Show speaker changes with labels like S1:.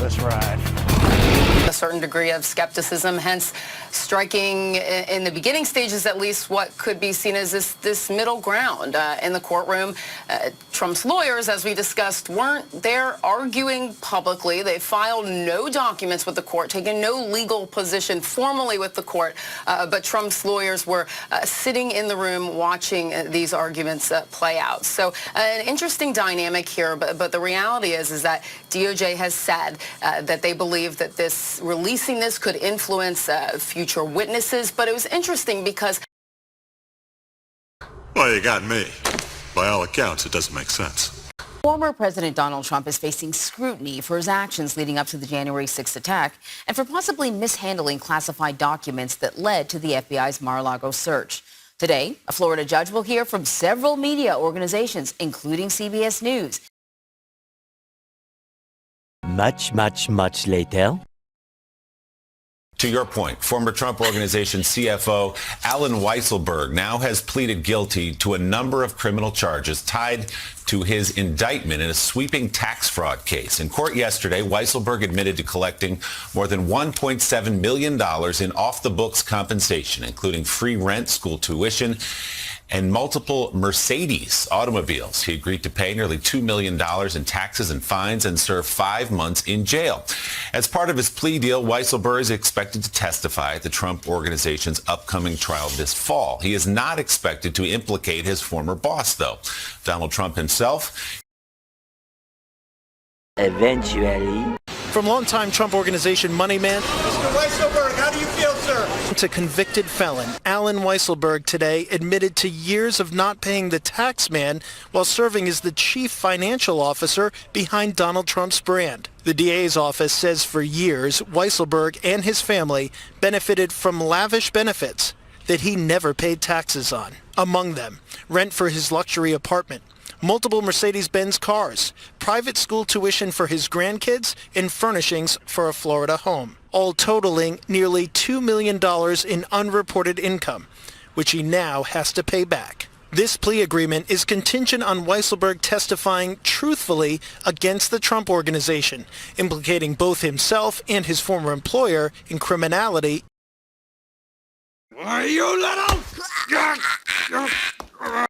S1: this ride.
S2: A certain degree of skepticism, hence striking in the beginning stages at least what could be seen as this middle ground in the courtroom. Trump's lawyers, as we discussed, weren't there arguing publicly. They filed no documents with the court, taken no legal position formally with the court, but Trump's lawyers were sitting in the room watching these arguments play out. So an interesting dynamic here, but the reality is that DOJ has said that they believe that releasing this could influence future witnesses. But it was interesting because...
S3: Well, you got me. By all accounts, it doesn't make sense.
S4: Former President Donald Trump is facing scrutiny for his actions leading up to the January 6th attack and for possibly mishandling classified documents that led to the FBI's Mar-a-Lago search. Today, a Florida judge will hear from several media organizations, including CBS News.
S5: Much later.
S6: To your point, former Trump Organization CFO Alan Weisselberg now has pleaded guilty to a number of criminal charges tied to his indictment in a sweeping tax fraud case. In court yesterday, Weisselberg admitted to collecting more than $1.7 million in off-the-books compensation, including free rent, school tuition, and multiple Mercedes automobiles. He agreed to pay nearly $2 million in taxes and fines and serve 5 months in jail. As part of his plea deal, Weisselberg is expected to testify at the Trump Organization's upcoming trial this fall. He is not expected to implicate his former boss, though. Donald Trump himself.
S5: Eventually.
S1: From longtime Trump Organization money man
S7: Mr. Weisselberg, how do you feel, sir?
S1: to convicted felon, Alan Weisselberg today admitted to years of not paying the tax man while serving as the chief financial officer behind Donald Trump's brand. The DA's office says for years, Weisselberg and his family benefited from lavish benefits that he never paid taxes on. Among them, rent for his luxury apartment, multiple Mercedes-Benz cars, private school tuition for his grandkids, and furnishings for a Florida home, all totaling nearly $2 million in unreported income, which he now has to pay back. This plea agreement is contingent on Weisselberg testifying truthfully against the Trump Organization, implicating both himself and his former employer in criminality.
S7: Are you little?